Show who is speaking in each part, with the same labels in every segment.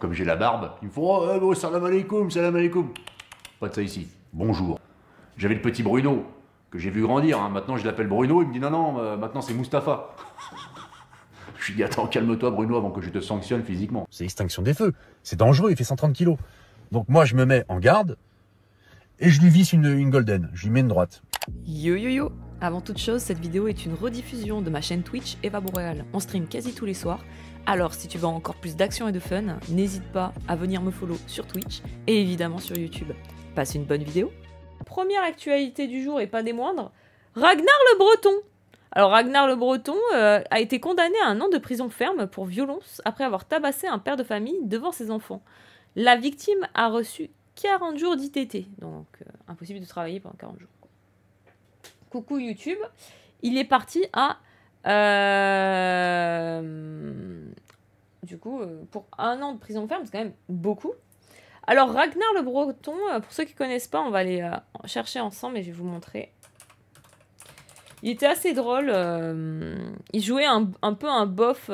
Speaker 1: comme j'ai la barbe, ils me font « Oh, salam alaikum, salam alaikum ». Pas de ça ici. Bonjour. J'avais le petit Bruno, que j'ai vu grandir, hein. Maintenant je l'appelle Bruno, il me dit non, maintenant c'est Mustapha. Je lui dis attends, calme-toi Bruno avant que je te sanctionne physiquement. C'est extinction des feux, c'est dangereux, il fait 130 kilos. Donc moi je me mets en garde et je lui visse une golden, je lui mets une droite.
Speaker 2: Yo yo yo. Avant toute chose, cette vidéo est une rediffusion de ma chaîne Twitch Eva Boréal. On stream quasi tous les soirs. Alors si tu veux encore plus d'action et de fun, n'hésite pas à venir me follow sur Twitch et évidemment sur YouTube. Passe une bonne vidéo. Première actualité du jour et pas des moindres, Ragnar le Breton. Alors Ragnar le Breton a été condamné à 1 an de prison ferme pour violence après avoir tabassé un père de famille devant ses enfants. La victime a reçu 40 jours d'ITT, donc impossible de travailler pendant 40 jours. Coucou YouTube, il est parti à... du coup, pour 1 an de prison ferme, c'est quand même beaucoup. Alors Ragnar le Breton, pour ceux qui ne connaissent pas, on va aller chercher ensemble et je vais vous montrer. Il était assez drôle. Il jouait un peu un bof.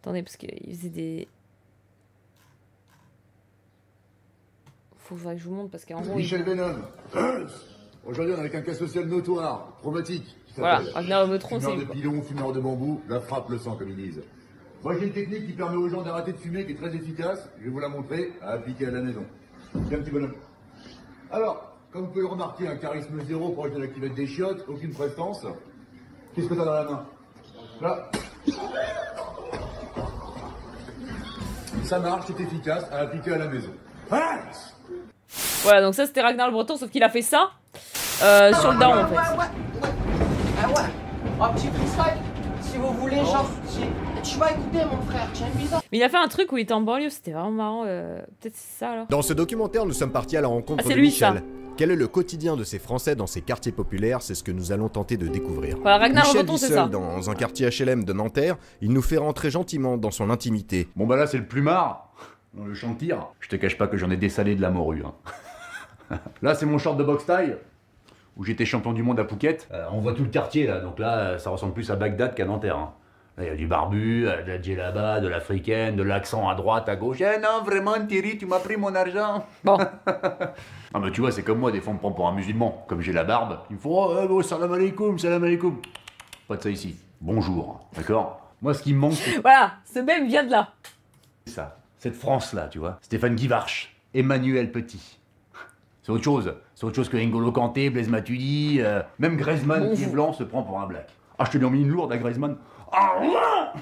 Speaker 2: Attendez, parce qu'il faisait des... Faut que je vous montre parce qu'en gros...
Speaker 3: Michel Venom. Aujourd'hui, on est avec un cas social notoire, traumatique.
Speaker 2: Voilà, Ragnar le Breton, c'est...
Speaker 3: Fumeur de pilon, fumeur de bambou, la frappe le sang, comme ils disent. Moi, j'ai une technique qui permet aux gens d'arrêter de fumer, qui est très efficace. Je vais vous la montrer, à appliquer à la maison. Tiens, petit bonhomme. Alors, comme vous pouvez le remarquer, un charisme zéro proche de la cuvette des chiottes, aucune prestance. Qu'est-ce que t'as dans la main? Là. Ça marche, c'est efficace, à appliquer à la maison.
Speaker 2: Voilà, donc ça c'était Ragnar le Breton, sauf qu'il a fait ça sur le daron en fait.
Speaker 4: Ah ouais, un petit freestyle, si vous voulez, genre, tu vas écouter mon frère, tu as une bizarre.
Speaker 2: Mais il a fait un truc où il était en banlieue, c'était vraiment marrant, peut-être c'est ça alors.
Speaker 5: Dans ce documentaire, nous sommes partis à la rencontre de
Speaker 2: lui,
Speaker 5: Michel.
Speaker 2: ça.
Speaker 5: Quel est le quotidien de ces Français dans ces quartiers populaires? C'est ce que nous allons tenter de découvrir.
Speaker 2: Voilà, Ragnar le
Speaker 5: Michel
Speaker 2: Breton,
Speaker 5: vit
Speaker 2: c'est
Speaker 5: seul
Speaker 2: ça.
Speaker 5: dans un quartier HLM de Nanterre, il nous fait rentrer gentiment dans son intimité.
Speaker 1: Bon bah là c'est le plumard, dans le champ de tir. Je te cache pas que j'en ai dessalé de la morue. Hein. Là c'est mon short de boxe taille, où j'étais champion du monde à Phuket. On voit tout le quartier là, donc là ça ressemble plus à Bagdad qu'à Nanterre. Hein. Là il y a du barbu, de la djellaba, de l'africaine, de l'accent à droite, à gauche. Eh non vraiment Thierry, tu m'as pris mon argent.
Speaker 2: Bon.
Speaker 1: Ah mais tu vois c'est comme moi, des fois on me prend pour un musulman. Comme j'ai la barbe, il me faut oh, salam alaikum, salam alaikum. Pas de ça ici. Bonjour, d'accord? Moi ce qui me manque c'est
Speaker 2: Voilà, ce même vient de là.
Speaker 1: ça. Cette France-là, tu vois. Stéphane Guivarch, Emmanuel Petit. C'est autre chose. C'est autre chose que N'Golo Kanté, Blaise Matuidi, même Griezmann qui est blanc se prend pour un black. Ah, je te lui ai mis une lourde à Griezmann. Ah, ouais.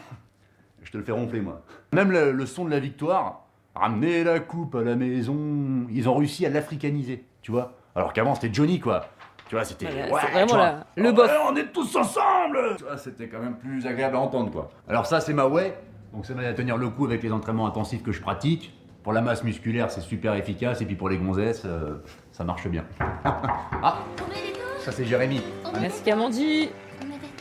Speaker 1: Je te le fais ronfler, moi. Même le son de la victoire, ramener la coupe à la maison, ils ont réussi à l'africaniser, tu vois. Alors qu'avant, c'était Johnny, quoi. Tu vois, c'était...
Speaker 2: Ouais,
Speaker 1: Ouais,
Speaker 2: c'est vraiment
Speaker 1: tu vois.
Speaker 2: le bof.
Speaker 1: Ouais, on est tous ensemble. Tu vois, c'était quand même plus agréable à entendre, quoi. Alors ça, c'est ma ouais. Donc ça m'aide à tenir le coup avec les entraînements intensifs que je pratique. Pour la masse musculaire, c'est super efficace. Et puis pour les gonzesses, ça marche bien. Ah, ça c'est Jérémy.
Speaker 2: Merci Kamandi.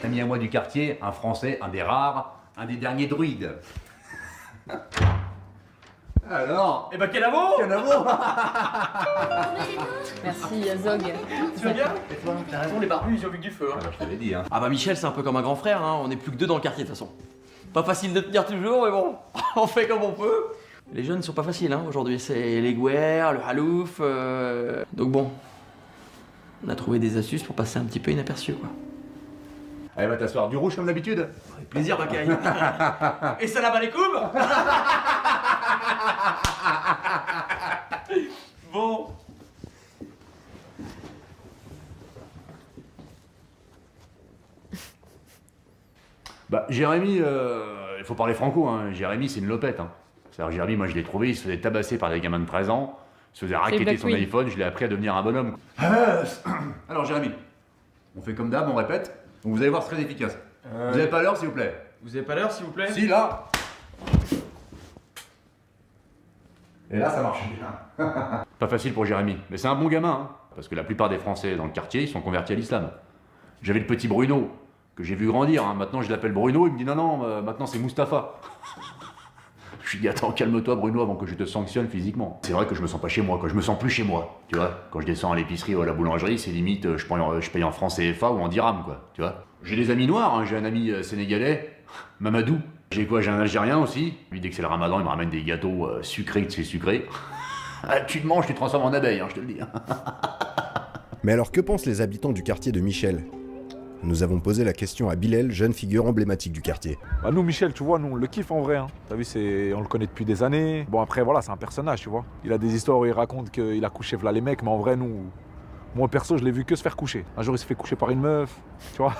Speaker 1: Un ami à moi du quartier, un Français, un des rares, un des derniers druides. Alors,
Speaker 6: Eh ben quel amour!
Speaker 1: quel amour.
Speaker 2: Merci Azog.
Speaker 6: Tu vas bien? Et toi, t'as raison, les barbus ils ont vu que du feu. Hein.
Speaker 1: Je t'avais dit, hein.
Speaker 6: Ah bah Michel c'est un peu comme un grand frère, hein. On est plus que 2 dans le quartier de toute façon. Pas facile de tenir toujours, mais bon, on fait comme on peut. Les jeunes sont pas faciles hein, aujourd'hui, c'est les guerres, le halouf. Donc bon, on a trouvé des astuces pour passer un petit peu inaperçu quoi.
Speaker 1: Allez, va t'asseoir. Du rouge comme d'habitude.
Speaker 6: Avec plaisir Bakaï. Et salam alaikum. Bon.
Speaker 1: Bah, Jérémy, il faut parler franco, hein. Jérémy, c'est une lopette. Hein. C'est-à-dire, Jérémy, moi je l'ai trouvé, il se faisait tabasser par des gamins de 13 ans, il se faisait raqueter
Speaker 2: Black
Speaker 1: son
Speaker 2: Queen.
Speaker 1: iPhone, je l'ai appris à devenir un bonhomme. Alors, Jérémy, on fait comme d'hab, on répète. Donc, vous allez voir, c'est très efficace. Vous avez pas l'heure, s'il vous plaît?
Speaker 6: Vous avez pas l'heure s'il vous plaît?
Speaker 1: Si, là. Et là, ça marche bien. Pas facile pour Jérémy, mais c'est un bon gamin, hein. Parce que la plupart des Français dans le quartier, ils sont convertis à l'islam. J'avais le petit Bruno, que j'ai vu grandir, hein. Maintenant je l'appelle Bruno, il me dit non, maintenant c'est Mustapha. Je lui dis attends, calme-toi Bruno avant que je te sanctionne physiquement. C'est vrai que je me sens pas chez moi, quoi. Je me sens plus chez moi, tu vois. Quand je descends à l'épicerie ou à la boulangerie, c'est limite, je paye en francs CFA ou en dirham, quoi, tu vois. J'ai des amis noirs, hein. J'ai un ami sénégalais, Mamadou, J'ai quoi? J'ai un Algérien aussi. Lui, dès que c'est le ramadan, il me ramène des gâteaux sucrés de chez sucrés. Tu te manges, tu te transformes en abeille, hein, je te le dis.
Speaker 5: Mais alors que pensent les habitants du quartier de Michel? Nous avons posé la question à Bilal, jeune figure emblématique du quartier.
Speaker 7: Bah nous, Michel, tu vois, nous, on le kiffe en vrai. Hein. T'as vu, on le connaît depuis des années. Bon, après, voilà, c'est un personnage, tu vois. Il a des histoires où il raconte qu'il a couché v'là les mecs, mais en vrai, nous, moi, perso, je l'ai vu que se faire coucher. Un jour, il s'est fait coucher par une meuf, tu vois.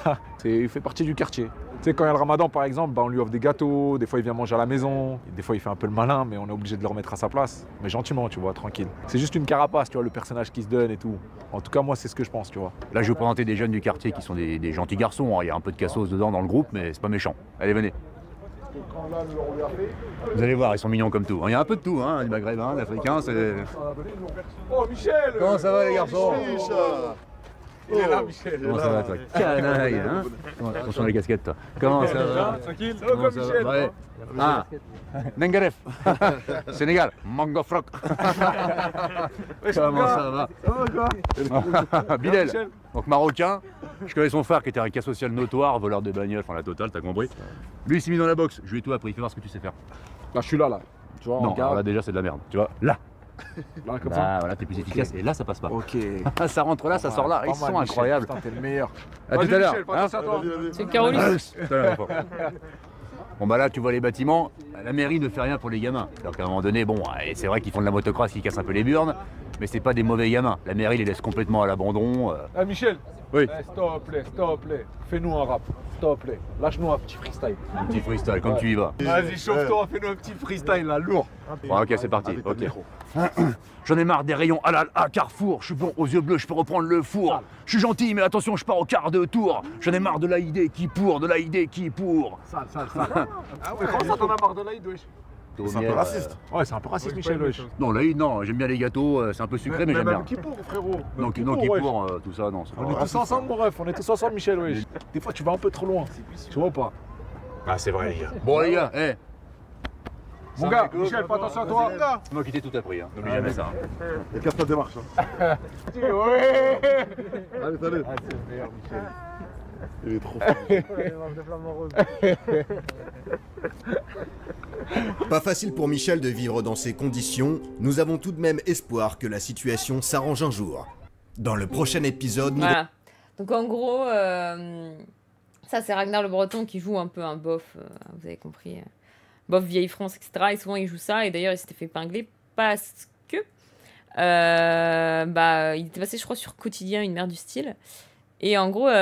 Speaker 7: Il fait partie du quartier. Tu sais, quand il y a le ramadan, par exemple, bah, on lui offre des gâteaux, des fois, il vient manger à la maison. Des fois, il fait un peu le malin, mais on est obligé de le remettre à sa place. Mais gentiment, tu vois, tranquille. C'est juste une carapace, tu vois, le personnage qui se donne et tout. En tout cas, moi, c'est ce que je pense, tu vois.
Speaker 1: Là, je vais vous présenter des jeunes du quartier qui sont des gentils garçons. Il y a un peu de cassos dedans dans le groupe, mais c'est pas méchant. Allez, venez. Vous allez voir, ils sont mignons comme tout. Il y a un peu de tout, hein, du maghrébin, l'africain, c'est...
Speaker 7: Oh, Michel!
Speaker 1: Comment ça va, les garçons?
Speaker 7: Il est là, Michel.
Speaker 1: Comment ça va, toi? Canaille, hein? Attention les casquettes, toi. Comment ça va?
Speaker 7: Tranquille, ça va quoi, Michel?
Speaker 1: Ouais. Ah, Nengaref, Sénégal, Mango Froc. Comment ça va?
Speaker 7: quoi?
Speaker 1: Bilal, donc marocain. Je connais son frère qui était un cas social notoire, voleur de bagnole, enfin la totale, t'as compris. Lui, il s'est mis dans la boxe. Je lui ai tout appris. Fais voir ce que tu sais faire.
Speaker 7: Là, je suis là. Tu vois,
Speaker 1: non, alors là déjà, c'est de la merde. Tu vois, là.
Speaker 7: Là, comme
Speaker 1: Là,
Speaker 7: ça.
Speaker 1: voilà, t'es plus efficace. Et là, ça passe pas.
Speaker 7: Ok.
Speaker 1: Ça rentre là, ça sort là. Ils sont incroyables.
Speaker 7: Putain, t'es le meilleur.
Speaker 1: À tout à l'heure. Hein,
Speaker 2: C'est Caroline.
Speaker 1: bon bah là tu vois les bâtiments, la mairie ne fait rien pour les gamins. Donc à un moment donné, bon, et c'est vrai qu'ils font de la motocross, qui cassent un peu les burnes, mais c'est pas des mauvais gamins. La mairie les laisse complètement à l'abandon.
Speaker 7: Ah Michel.
Speaker 1: Oui.
Speaker 7: S'il te plaît. Fais-nous un rap. S'il te plaît. Lâche-nous un petit freestyle.
Speaker 1: Un petit freestyle, comme tu y vas.
Speaker 7: Vas-y, chauffe-toi, fais-nous un petit freestyle là, lourd.
Speaker 1: Bon, ok, c'est parti. Ok. J'en ai marre des rayons halal à Carrefour. Je suis bon aux yeux bleus, je peux reprendre le four. Je suis gentil, mais attention, je pars au quart de tour. J'en ai marre de l'AID qui pour, de l'AID qui pour.
Speaker 7: Sale. Ah ouais, comment ça t'en as marre de l'Aïd, wesh?
Speaker 5: C'est un peu raciste.
Speaker 7: Ouais, c'est un peu raciste, Michel, wesh.
Speaker 1: Non, l'AID, non, j'aime bien les gâteaux, c'est un peu sucré, mais j'aime bien.
Speaker 7: Même qui pour, frérot.
Speaker 1: Non, qui pour, tout ça, non.
Speaker 7: On est tous ensemble, mon ref, on est tous ensemble, Michel, wesh. Des fois, tu vas un peu trop loin. Tu vois ou pas?
Speaker 1: Ah, c'est vrai, les gars. Bon, les gars,
Speaker 7: Mon gars, Michel, fais attention à toi.
Speaker 1: c'est moi qui t'ai tout appris, hein. N'oublie jamais ça.
Speaker 3: Et casse ta démarche. Hein.
Speaker 7: Ouais.
Speaker 3: Allez, salut.
Speaker 7: Ah, c'est le meilleur, Michel.
Speaker 3: Il est trop fort.
Speaker 5: Pas facile pour Michel de vivre dans ces conditions, nous avons tout de même espoir que la situation s'arrange un jour. Dans le prochain épisode, nous...
Speaker 2: Voilà. Donc en gros, ça c'est Ragnar le Breton qui joue un peu un bof, vous avez compris, bof vieille France, etc. Et souvent il joue ça, et d'ailleurs il s'était fait épingler parce que il était passé je crois sur Quotidien, une mère du style. Et en gros, il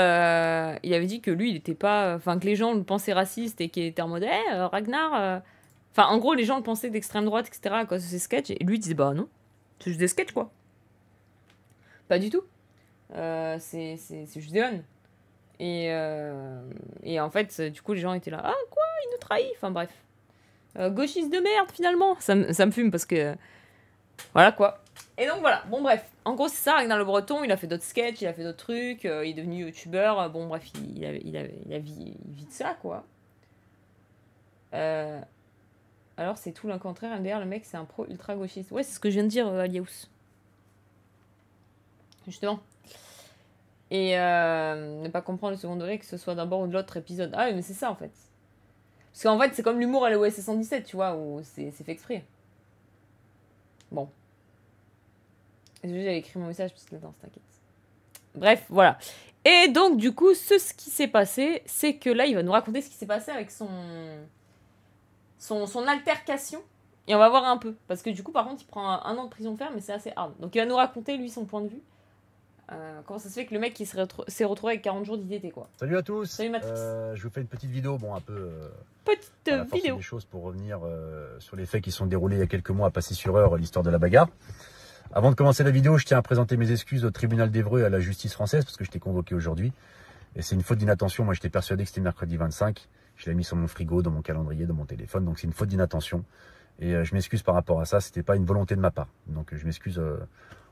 Speaker 2: avait dit que lui, il était pas... Enfin, que les gens le pensaient raciste et qu'il était en mode « Ragnar... Enfin, en gros, les gens le pensaient d'extrême droite, etc. à cause de ses sketchs. Et lui, il disait « Bah non, c'est juste des sketchs, quoi. » Pas du tout. C'est juste des vannes. Et en fait, du coup, les gens étaient là « Ah, quoi, il nous trahit ?» Enfin, bref. Gauchiste de merde, finalement. Ça me fume parce que... Voilà, quoi. Et donc voilà, bon bref, en gros c'est ça, Ragnar le Breton, il a fait d'autres sketchs, il a fait d'autres trucs, il est devenu youtubeur, bon bref, il vit de ça quoi. Alors c'est tout le contraire, MDR, le mec c'est un pro ultra gauchiste. Ouais, c'est ce que je viens de dire Aliaous. Justement. Et ne pas comprendre le second degré, que ce soit d'un bord ou de l'autre épisode. Ah oui, mais c'est ça en fait. Parce qu'en fait c'est comme l'humour à l'OS 117, tu vois, où c'est fait exprès. Bon. J'avais écrit mon message parce que là, t'inquiète. Bref, voilà. Et donc, du coup, ce qui s'est passé, c'est que là, il va nous raconter ce qui s'est passé avec son altercation. Et on va voir un peu. Parce que du coup, par contre, il prend un an de prison ferme, mais c'est assez hard. Donc, il va nous raconter, lui, son point de vue. Comment ça se fait que le mec, il s'est retrouvé avec 40 jours d'IDT, quoi.
Speaker 1: Salut à tous.
Speaker 2: Salut, Matrix.
Speaker 1: Je vous fais une petite vidéo, bon, un peu...
Speaker 2: Petite vidéo.
Speaker 1: Des choses pour revenir sur les faits qui sont déroulés il y a quelques mois à Passy-sur-Eure, l'histoire de la bagarre. Avant de commencer la vidéo, je tiens à présenter mes excuses au tribunal d'Évreux et à la justice française parce que je t'ai convoqué aujourd'hui. Et c'est une faute d'inattention. Moi, j'étais persuadé que c'était mercredi 25. Je l'ai mis sur mon frigo, dans mon calendrier, dans mon téléphone. Donc, c'est une faute d'inattention. Et je m'excuse par rapport à ça. C'était pas une volonté de ma part. Donc, je m'excuse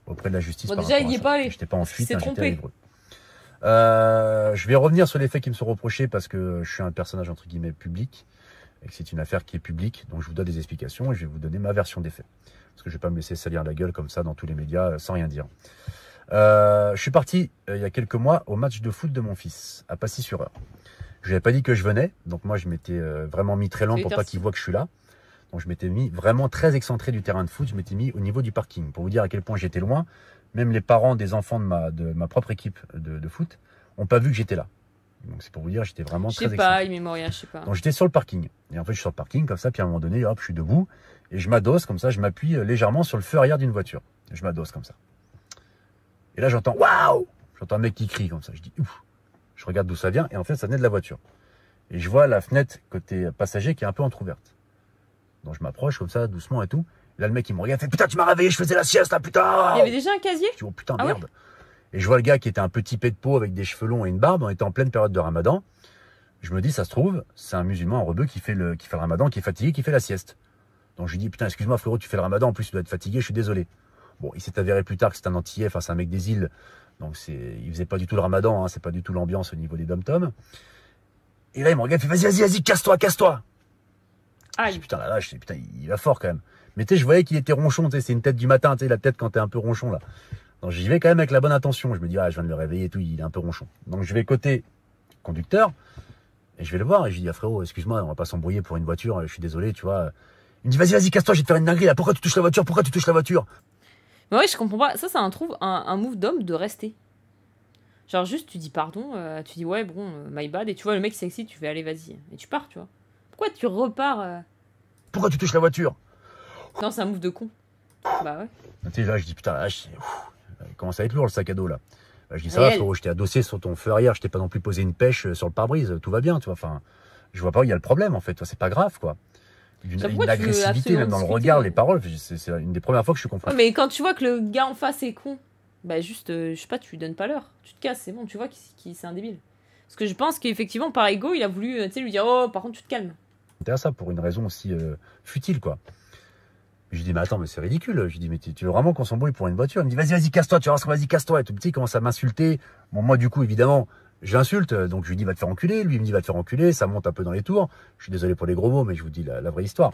Speaker 1: auprès de la justice.
Speaker 2: Bon,
Speaker 1: par
Speaker 2: déjà,
Speaker 1: rapport
Speaker 2: il n'y
Speaker 1: à
Speaker 2: est
Speaker 1: ça.
Speaker 2: pas allé.
Speaker 1: J'étais pas en fuite,
Speaker 2: Il s'est
Speaker 1: j'étais à
Speaker 2: trompé.
Speaker 1: Évreux. Je vais revenir sur les faits qui me sont reprochés parce que je suis un personnage entre guillemets public et que c'est une affaire qui est publique. Donc, je vous donne des explications et je vais vous donner ma version des faits. Parce que je ne vais pas me laisser salir la gueule comme ça dans tous les médias sans rien dire. Je suis parti il y a quelques mois au match de foot de mon fils, à Passy-sur-Eure. Je lui avais pas dit que je venais, donc moi je m'étais vraiment mis très loin pour pas qu'il voit que je suis là. Donc je m'étais mis vraiment très excentré du terrain de foot, je m'étais mis au niveau du parking. Pour vous dire à quel point j'étais loin, même les parents des enfants de ma propre équipe de foot n'ont pas vu que j'étais là. Donc c'est pour vous dire, j'étais vraiment très excentré.
Speaker 2: Je sais pas, Immémorial, je sais pas.
Speaker 1: Donc j'étais sur le parking. Et en fait je suis sur le parking comme ça, puis à un moment donné, hop, je suis debout et je m'adosse comme ça, je m'appuie légèrement sur le feu arrière d'une voiture. Je m'adosse comme ça. Et là j'entends waouh! J'entends un mec qui crie comme ça. Je dis ouf! Je regarde d'où ça vient et en fait ça venait de la voiture. Et je vois la fenêtre côté passager qui est un peu entrouverte. Donc je m'approche comme ça, doucement et tout. Et là le mec il me regarde, fait putain tu m'as réveillé, je faisais la sieste là, putain!
Speaker 2: Il y avait déjà un casier?
Speaker 1: Je dis oh putain
Speaker 2: Ah
Speaker 1: merde!
Speaker 2: Ouais.
Speaker 1: Et je vois le gars qui était un petit pet de peau avec des cheveux longs et une barbe, on était en pleine période de ramadan. Je me dis ça se trouve, c'est un musulman, un rebeu qui fait le ramadan, qui est fatigué, qui fait la sieste. Donc je lui dis putain excuse-moi frérot, tu fais le ramadan, en plus tu dois être fatigué, je suis désolé. Bon, il s'est avéré plus tard que c'est un antillais, enfin c'est un mec des îles. Donc il faisait pas du tout le ramadan, hein, c'est pas du tout l'ambiance au niveau des dom-toms. Et là il me regarde, il fait vas-y, casse-toi.
Speaker 2: Ah,
Speaker 1: Je dis putain là, putain il va fort quand même. Mais tu sais, je voyais qu'il était ronchon, tu sais, c'est une tête du matin, tu sais, la tête quand t'es un peu ronchon là. Donc j'y vais quand même avec la bonne intention. Je me dis, ah, je viens de le réveiller et tout, il est un peu ronchon. Donc je vais côté conducteur et je vais le voir et je lui dis, ah, frérot, excuse-moi, on va pas s'embrouiller pour une voiture, je suis désolé, tu vois. Il me dit, vas-y, casse-toi, je vais te faire une dinguerie là. Pourquoi tu touches la voiture?
Speaker 2: Mais ouais, je comprends pas. Ça, c'est un move d'homme de rester. Genre, juste, tu dis pardon, tu dis ouais, bon, my bad, et tu vois, le mec s'excite, tu fais allez, vas-y. Et tu pars, tu vois. Pourquoi tu repars
Speaker 1: Pourquoi tu touches la voiture?
Speaker 2: Non, c'est un move de con. Bah ouais.
Speaker 1: Tu sais, là, je dis, putain, là, il commence à être lourd le sac à dos là. Je dis, ça va, frérot, je t'ai adossé sur ton feu arrière, je t'ai pas non plus posé une pêche sur le pare-brise, tout va bien, tu vois. Enfin, je vois pas où il y a le problème en fait, c'est pas grave quoi. Une agressivité même dans le regard, les paroles, c'est une des premières fois que je suis confronté.
Speaker 2: Mais quand tu vois que le gars en face est con, bah juste, je sais pas, tu lui donnes pas l'heure, tu te casses, c'est bon, tu vois qu'il c'est un débile. Parce que je pense qu'effectivement, par ego, il a voulu, tu sais, lui dire, oh, par contre, tu te calmes.
Speaker 1: C'était à ça pour une raison aussi futile quoi. Je lui dis, mais attends, mais c'est ridicule. Je lui dis, mais tu veux vraiment qu'on s'embrouille pour une voiture? Il me dit, vas-y, casse-toi, tu vas voir, vas-y, casse-toi. Et tout petit, il commence à m'insulter. Bon, moi, du coup, évidemment, j'insulte. Donc, je lui dis, va te faire enculer. Lui, il me dit, va te faire enculer. Ça monte un peu dans les tours. Je suis désolé pour les gros mots, mais je vous dis la vraie histoire.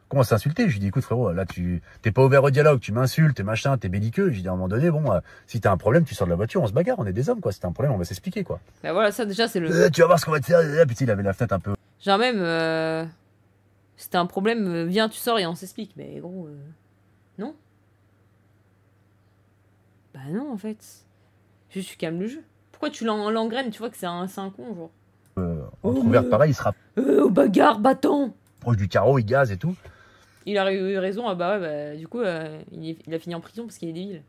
Speaker 1: Commence à insulter. Je lui dis, écoute, frérot, là, t'es pas ouvert au dialogue, tu m'insultes, t'es machin, t'es belliqueux. Je lui dis, à un moment donné, bon, si t'as un problème, tu sors de la voiture, on se bagarre, on est des hommes, quoi. Si t'as un problème, on va s'expliquer, quoi.
Speaker 2: Bah voilà, ça, déjà, c'est le.
Speaker 1: Tu vas voir ce qu'on va te faire. Puis, il avait la fenêtre un peu.
Speaker 2: Genre, même, si t'as un problème, viens, tu sors et on s'explique. Mais gros. Non. Bah non, en fait. Juste, tu calmes le jeu. Pourquoi tu l'engraines? Tu vois que c'est un con, genre.
Speaker 1: Entrouverte, pareil, il sera
Speaker 2: Au bagarre, bâton!
Speaker 1: proche du carreau, il gaze et tout.
Speaker 2: Il a eu raison, ah bah ouais, bah, du coup, il a fini en prison parce qu'il est débile.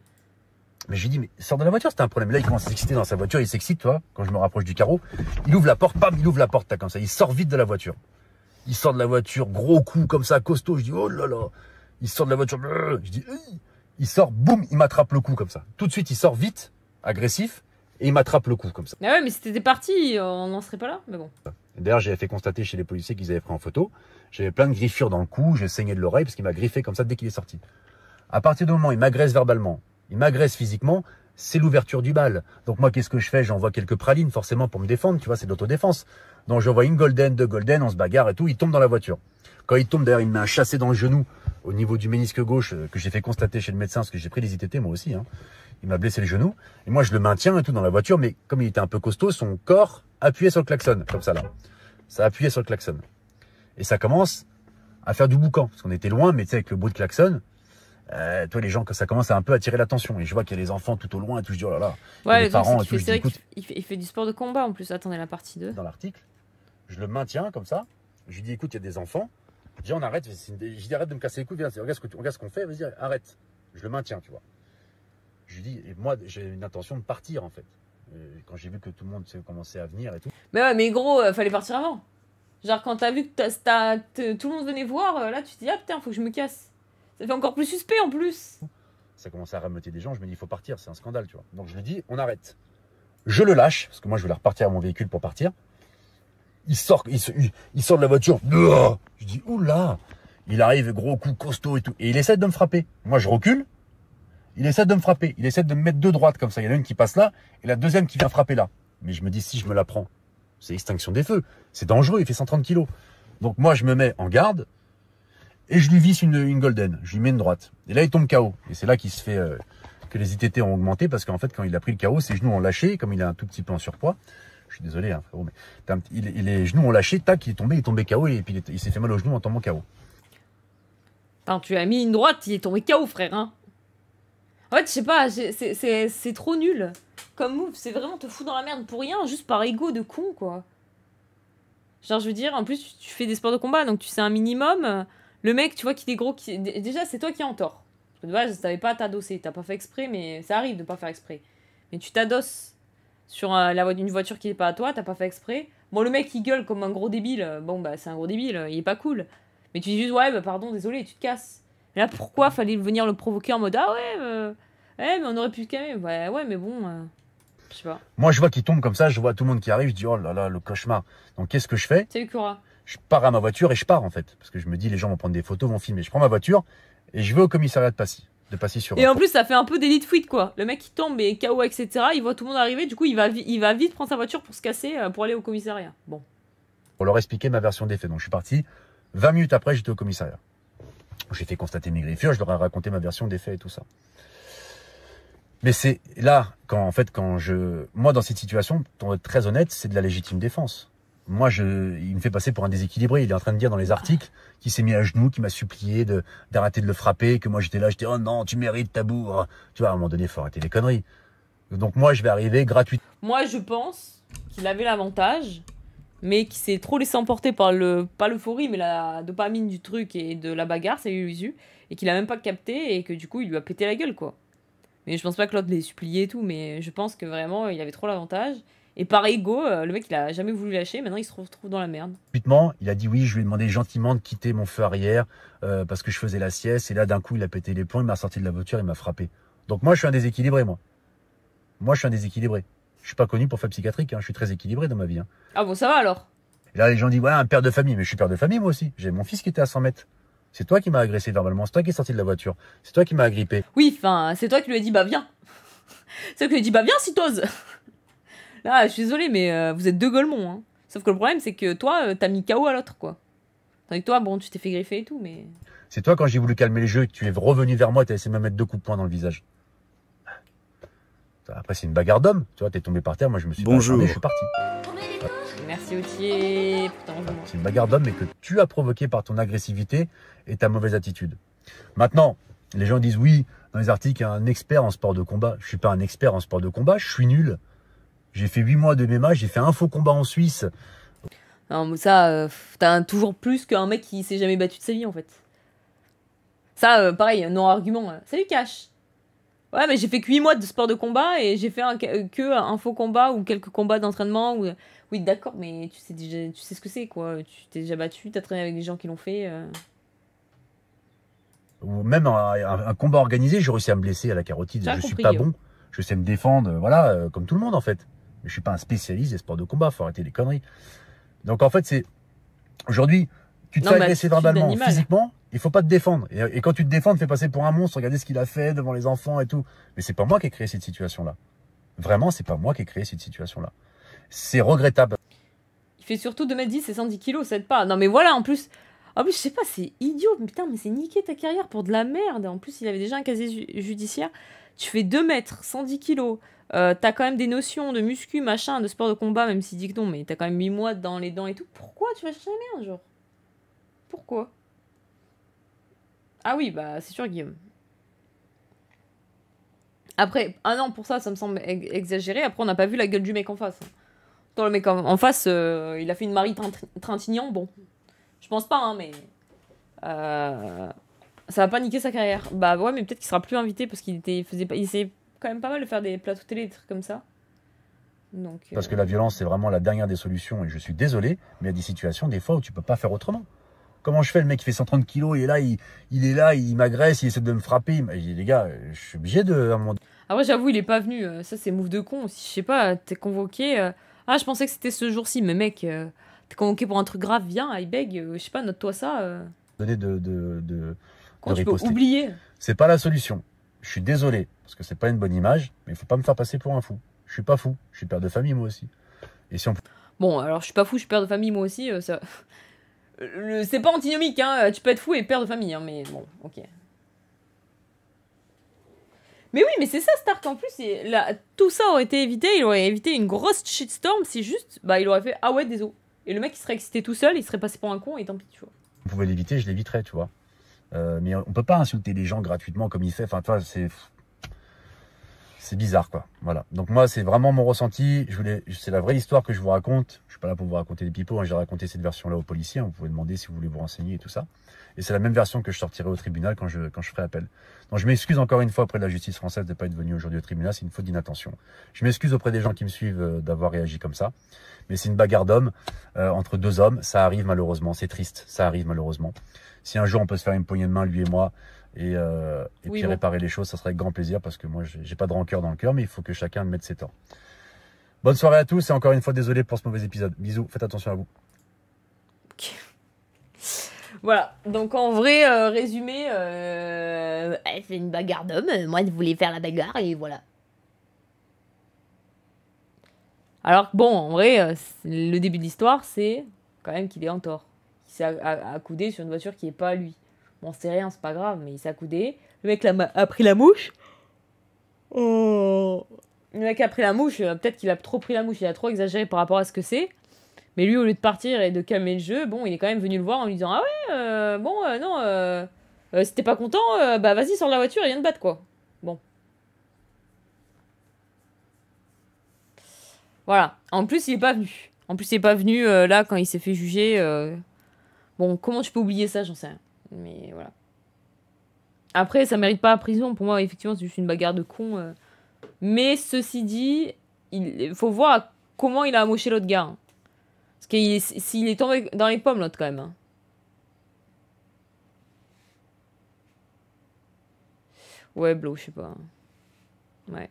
Speaker 1: Mais je lui dis, mais sors de la voiture, c'était un problème. Là, il commence à s'exciter dans sa voiture, il s'excite, toi, quand je me rapproche du carreau. Il ouvre la porte, bam, il ouvre la porte, comme ça. Il sort vite de la voiture. Il sort de la voiture, gros coup, comme ça, costaud. Je dis, oh là là. Il sort de la voiture, je dis, il sort, boum, il m'attrape le cou, comme ça. Tout de suite, il sort vite, agressif, et il m'attrape le cou, comme ça.
Speaker 2: Ah ouais, mais si t'étais parti, on n'en serait pas là, mais bon.
Speaker 1: D'ailleurs, j'avais fait constater chez les policiers qu'ils avaient pris en photo. J'avais plein de griffures dans le cou, j'ai saigné de l'oreille parce qu'il m'a griffé comme ça dès qu'il est sorti. À partir du moment où il m'agresse verbalement, il m'agresse physiquement, c'est l'ouverture du bal. Donc moi, qu'est-ce que je fais? J'envoie quelques pralines forcément pour me défendre, tu vois, c'est de l'autodéfense. Donc j'envoie une golden, deux golden, on se bagarre et tout, il tombe dans la voiture. Quand il tombe, d'ailleurs, il me met un chassé dans le genou au niveau du ménisque gauche que j'ai fait constater chez le médecin parce que j'ai pris des ITT moi aussi. Hein. Il m'a blessé le genou. Et moi, je le maintiens et tout dans la voiture, mais comme il était un peu costaud, son corps appuyait sur le klaxon, comme ça là. Ça appuyait sur le klaxon. Et ça commence à faire du boucan, parce qu'on était loin, mais tu sais, avec le bruit de klaxon, toi, les gens, ça commence à un peu attirer l'attention. Et je vois qu'il y a les enfants tout au loin et tout, je dis, oh là là.
Speaker 2: Ouais,
Speaker 1: les parents et tout,
Speaker 2: c'est vrai qu'il fait du sport de combat en plus. Attendez, la partie 2.
Speaker 1: Dans l'article, je le maintiens comme ça. Je lui dis, écoute, il y a des enfants. Je dis, on arrête. Je dis, arrête de me casser les couilles, viens, regarde ce qu'on fait, vas-y, arrête. Je le maintiens, tu vois. Je lui dis, et moi, j'ai une intention de partir, en fait. Quand j'ai vu que tout le monde commençait à venir et tout.
Speaker 2: Mais ouais, mais gros, fallait partir avant. Genre, quand t'as vu que tout le monde venait voir, là, tu te dis, ah putain, faut que je me casse. Ça fait encore plus suspect en plus.
Speaker 1: Ça commençait à rameuter des gens, je me dis, il faut partir, c'est un scandale, tu vois. Donc je lui dis, on arrête. Je le lâche, parce que moi, je voulais repartir à mon véhicule pour partir. Il sort de la voiture. Je dis, oula. Il arrive, gros coup, costaud et tout. Et il essaie de me frapper. Moi, je recule. Il essaie de me frapper. Il essaie de me mettre deux droites comme ça. Il y en a une qui passe là et la deuxième qui vient frapper là. Mais je me dis, si je me la prends, c'est extinction des feux. C'est dangereux, il fait 130 kilos. Donc moi, je me mets en garde et je lui visse une golden. Je lui mets une droite. Et là, il tombe KO. Et c'est là qu'il se fait que les ITT ont augmenté parce qu'en fait, quand il a pris le KO, ses genoux ont lâché. Comme il est un tout petit peu en surpoids, Je suis désolé, hein, frérot, mais les genoux ont lâché, tac, il est tombé KO et puis il s'est fait mal aux genoux en tombant KO.
Speaker 2: Enfin, tu as mis une droite, il est tombé KO, frère, hein. En fait, je sais pas, c'est trop nul. Comme move, c'est vraiment te foutre dans la merde pour rien, juste par ego de con, quoi. Genre, je veux dire, en plus, tu fais des sports de combat, donc tu sais un minimum. Le mec, tu vois qu'il est gros, déjà, c'est toi qui es en tort. Parce que de base, t'avais pas à t'adosser, t'as pas fait exprès, mais ça arrive de pas faire exprès. Mais tu t'adosses sur une voiture qui est pas à toi, t'as pas fait exprès. Bon, le mec, il gueule comme un gros débile. Bon, bah, c'est un gros débile, il est pas cool. Mais tu dis juste, ouais, bah, pardon, désolé, tu te casses. Et là, pourquoi fallait venir le provoquer en mode, ah ouais, mais on aurait pu se calmer. Ouais, mais bon, je sais pas.
Speaker 1: Moi, je vois qu'il tombe comme ça, je vois tout le monde qui arrive, je dis, oh là là, le cauchemar. Donc, qu'est-ce que je fais?
Speaker 2: Salut, Cura.
Speaker 1: Je pars à ma voiture et je pars, en fait. Parce que je me dis, les gens vont prendre des photos, vont filmer. Je prends ma voiture et je vais au commissariat de Passy.
Speaker 2: Et en plus, ça fait un peu d'élite fuite, quoi. Le mec, il tombe et KO, etc. Il voit tout le monde arriver, du coup, il va vite prendre sa voiture pour se casser, pour aller au commissariat. Bon.
Speaker 1: Pour leur expliquer ma version des faits. Donc, je suis parti. 20 minutes après, j'étais au commissariat. J'ai fait constater mes griffures, je leur ai raconté ma version des faits et tout ça. Mais c'est là, moi, dans cette situation, pour être très honnête, c'est de la légitime défense. Moi, il me fait passer pour un déséquilibré. Il est en train de dire dans les articles qu'il s'est mis à genoux, qu'il m'a supplié d'arrêter de le frapper, que moi j'étais là, j'étais, oh non, tu mérites ta bourre. Tu vois, à un moment donné, il faut arrêter les conneries. Donc moi, je vais arriver gratuitement.
Speaker 2: Moi, je pense qu'il avait l'avantage, mais qu'il s'est trop laissé emporter par pas l'euphorie, mais la dopamine du truc et de la bagarre, ça lui a eu, et qu'il a même pas capté, et que du coup, il lui a pété la gueule, quoi. Mais je pense pas que l'autre l'ait supplié et tout, mais je pense que vraiment, il avait trop l'avantage. Et par ego, le mec, il a jamais voulu lâcher, maintenant il se retrouve dans la merde.
Speaker 1: Il a dit oui, je lui ai demandé gentiment de quitter mon feu arrière parce que je faisais la sieste, et là d'un coup il a pété les plombs, il m'a sorti de la voiture, il m'a frappé. Donc moi je suis un déséquilibré, moi. Moi je suis un déséquilibré. Je suis pas connu pour faire psychiatrique, hein. Je suis très équilibré dans ma vie. Hein.
Speaker 2: Ah bon, ça va alors?
Speaker 1: Et là les gens disent, ouais, un père de famille, mais je suis père de famille moi aussi. J'ai mon fils qui était à 100 mètres. C'est toi qui m'as agressé verbalement, c'est toi qui es sorti de la voiture, c'est toi qui m'as agrippé.
Speaker 2: Oui, enfin, c'est toi qui lui as dit, bah viens. C'est toi qui lui as dit, bah viens si t'oses. Là, je suis désolée, mais vous êtes deux golemons, hein. Sauf que le problème, c'est que toi, t'as mis KO à l'autre, quoi. Tandis que toi, bon, tu t'es fait griffer et tout, mais... C'est
Speaker 1: toi, quand j'ai voulu calmer les jeux, que tu es revenu vers moi, t'as essayé de me mettre 2 coups de poing dans le visage. Après, c'est une bagarre d'homme. Tu vois, t'es tombé par terre, moi je me suis
Speaker 5: Bonjour.
Speaker 1: Je suis parti.
Speaker 2: Merci, Autier.
Speaker 1: C'est une bagarre d'homme, mais que tu as provoqué par ton agressivité et ta mauvaise attitude. Maintenant, les gens disent, oui, dans les articles, il y a un expert en sport de combat. Je suis pas un expert en sport de combat, je suis nul. J'ai fait 8 mois de MMA, j'ai fait un faux combat en Suisse.
Speaker 2: Non, mais ça, t'as toujours plus qu'un mec qui s'est jamais battu de sa vie, en fait. Ça, pareil, non-argument. Salut, Cash. Ouais, mais j'ai fait que 8 mois de sport de combat et j'ai fait que un faux combat ou quelques combats d'entraînement. Oui, d'accord, mais tu sais ce que c'est, quoi. Tu t'es déjà battu, t'as traîné avec des gens qui l'ont fait.
Speaker 1: Ou même un combat organisé, j'ai réussi à me blesser à la carotide. Je suis pas bon, je sais me défendre, voilà, comme tout le monde, en fait. Mais je suis pas un spécialiste des sports de combat, faut arrêter les conneries. Donc en fait, c'est... Aujourd'hui, tu te fais agresser verbalement, physiquement, il faut pas te défendre. Et quand tu te défends, tu te fais passer pour un monstre, regardez ce qu'il a fait devant les enfants et tout. Mais c'est pas moi qui ai créé cette situation-là. Vraiment, c'est pas moi qui ai créé cette situation-là. C'est regrettable.
Speaker 2: Il fait surtout 2m10 et 110 kg, ça aide pas. Non mais voilà, en plus, je sais pas, c'est idiot. Putain, mais c'est niquer ta carrière pour de la merde. En plus, il avait déjà un casier judiciaire. Tu fais 2 mètres, 110 kg. T'as quand même des notions de muscu, machin, de sport de combat, même s'il dit que non, mais t'as quand même 8 mois dans les dents et tout. Pourquoi tu vas chercher la merde, genre? Pourquoi? Ah oui, bah c'est sûr, Guillaume. Après, un an pour ça, ça me semble exagéré. Après, on n'a pas vu la gueule du mec en face. Dans le mec en face, il a fait une Marie Trintignant, bon. Je pense pas, hein, mais... ça va pas niquer sa carrière. Bah ouais, mais peut-être qu'il sera plus invité parce qu'il essayait quand même pas mal de faire des plateaux télé, des trucs comme ça. Donc,
Speaker 1: parce que la violence, c'est vraiment la dernière des solutions. Et je suis désolé, mais il y a des situations, des fois, où tu peux pas faire autrement. Comment je fais? Le mec qui fait 130 kilos, il est là, il m'agresse, il essaie de me frapper. Il dit, les gars, je suis obligé de... À un moment...
Speaker 2: Après, j'avoue, il est pas venu. Ça, c'est move de con. Si, je sais pas, t'es convoqué... Ah, je pensais que c'était ce jour-ci, mais mec, t'es convoqué pour un truc grave, viens, I beg, je sais pas, note-toi ça.
Speaker 1: Donner
Speaker 2: Quand tu peux oublier.
Speaker 1: C'est pas la solution. Je suis désolé, parce que c'est pas une bonne image, mais il faut pas me faire passer pour un fou. Je suis pas fou, je suis père de famille moi aussi. Et si on...
Speaker 2: Bon, alors je suis pas fou, je suis père de famille moi aussi, ça... C'est pas antinomique, hein, tu peux être fou et père de famille, hein, mais bon, ok. Mais oui, mais c'est ça, Stark, en plus, tout ça aurait été évité, il aurait évité une grosse shitstorm si juste, bah, il aurait fait « Ah ouais, désolé ». Et le mec, il serait excité tout seul, il serait passé pour un con, et tant pis, tu vois.
Speaker 1: On pouvait l'éviter, je l'éviterais, tu vois. Mais on peut pas insulter les gens gratuitement comme il fait, enfin, tu vois, c'est bizarre, quoi. Voilà. Donc moi, c'est vraiment mon ressenti. C'est la vraie histoire que je vous raconte. Je suis pas là pour vous raconter des pipeaux. Hein. J'ai raconté cette version-là aux policiers. Vous pouvez demander si vous voulez vous renseigner et tout ça. Et c'est la même version que je sortirai au tribunal quand je ferai appel. Donc je m'excuse encore une fois auprès de la justice française de ne pas être venu aujourd'hui au tribunal. C'est une faute d'inattention. Je m'excuse auprès des gens qui me suivent d'avoir réagi comme ça. Mais c'est une bagarre d'hommes entre deux hommes. Ça arrive malheureusement. C'est triste. Ça arrive malheureusement. Si un jour on peut se faire une poignée de main, lui et moi, et
Speaker 2: Oui,
Speaker 1: puis réparer les choses, ça serait avec grand plaisir parce que moi j'ai pas de rancœur dans le cœur, mais il faut que chacun mette ses torts. Bonne soirée à tous et encore une fois désolé pour ce mauvais épisode. Bisous, faites attention à vous.
Speaker 2: Okay. Voilà, donc en vrai, résumé, c'est une bagarre d'homme, moi je voulais faire la bagarre et voilà. Alors bon, en vrai, le début de l'histoire, c'est quand même qu'il est en tort. Il s'est accoudé sur une voiture qui n'est pas à lui. Bon, c'est rien, c'est pas grave, mais il s'est accoudé. Le mec a pris la mouche. Oh. Le mec a pris la mouche, peut-être qu'il a trop pris la mouche, il a trop exagéré par rapport à ce que c'est. Mais lui, au lieu de partir et de calmer le jeu, bon, il est quand même venu le voir en lui disant « Ah ouais, non, si t'es pas content, bah vas-y, sors de la voiture et viens te battre, quoi. » Bon. Voilà. En plus, il est pas venu. Là, quand il s'est fait juger. Bon, comment tu peux oublier ça, j'en sais rien. Mais voilà. Après, ça mérite pas la prison. Pour moi, effectivement, c'est juste une bagarre de con. Mais ceci dit, il faut voir comment il a amoché l'autre gars. Hein. Parce qu'il s'il est tombé dans les pommes, l'autre, quand même. Hein. Ouais, Blo, je sais pas. Ouais.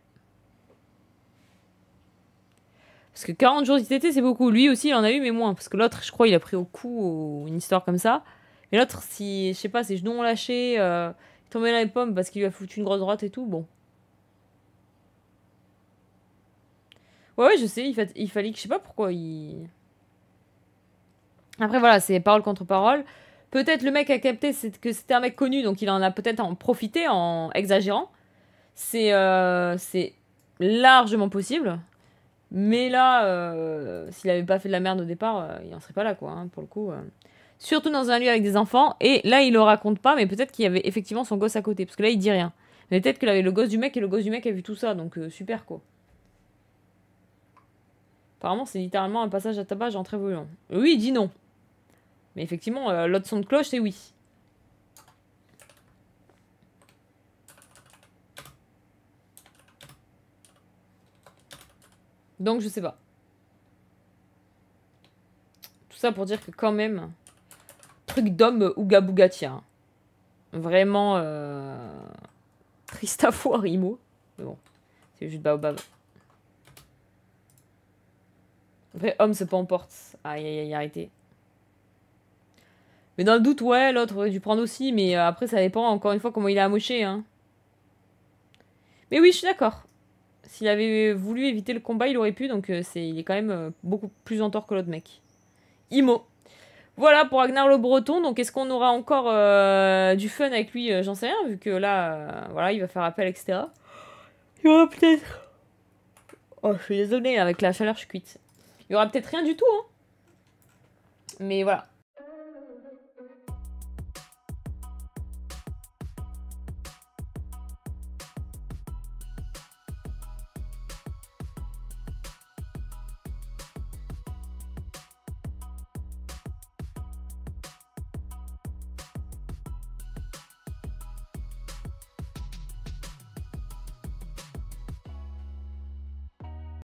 Speaker 2: Parce que 40 jours d'ITT, c'est beaucoup. Lui aussi, il en a eu, mais moins. Parce que l'autre, je crois, il a pris au cou une histoire comme ça. Et l'autre, si, je sais pas, ses genoux ont lâché, il est tombé dans les pommes parce qu'il lui a foutu une grosse droite et tout, bon. Ouais, je sais, il fallait que, je sais pas pourquoi il... Après, voilà, c'est parole contre parole. Peut-être le mec a capté que c'était un mec connu, donc il en a peut-être en profité en exagérant. C'est largement possible. Mais là, s'il avait pas fait de la merde au départ, il en serait pas là, quoi, hein, pour le coup. Surtout dans un lieu avec des enfants. Et là, il le raconte pas, mais peut-être qu'il y avait effectivement son gosse à côté. Parce que là, il dit rien. Mais peut-être qu'il avait le gosse du mec et le gosse du mec a vu tout ça. Donc, super, quoi. Apparemment, c'est littéralement un passage à tabac en très violent. Oui, il dit non. Mais effectivement, l'autre son de cloche, c'est oui. Donc, je sais pas. Tout ça pour dire que quand même... Truc d'homme Ouga Bougatia. Vraiment... Triste à voir, Imo. Mais bon, c'est juste baobab. Vrai homme se emporte. Aïe, aïe, aïe, arrêtez. Mais dans le doute, ouais, l'autre aurait dû prendre aussi. Mais après, ça dépend, encore une fois, comment il a amoché. Hein. Mais oui, je suis d'accord. S'il avait voulu éviter le combat, il aurait pu. Donc, il est quand même beaucoup plus en tort que l'autre mec. Imo. Voilà pour Agnar le Breton. Donc, est-ce qu'on aura encore du fun avec lui? J'en sais rien, vu que là, voilà, il va faire appel, etc. Il y aura peut-être... Oh, je suis désolée, avec la chaleur, je suis cuite. Il y aura peut-être rien du tout, hein. Mais voilà.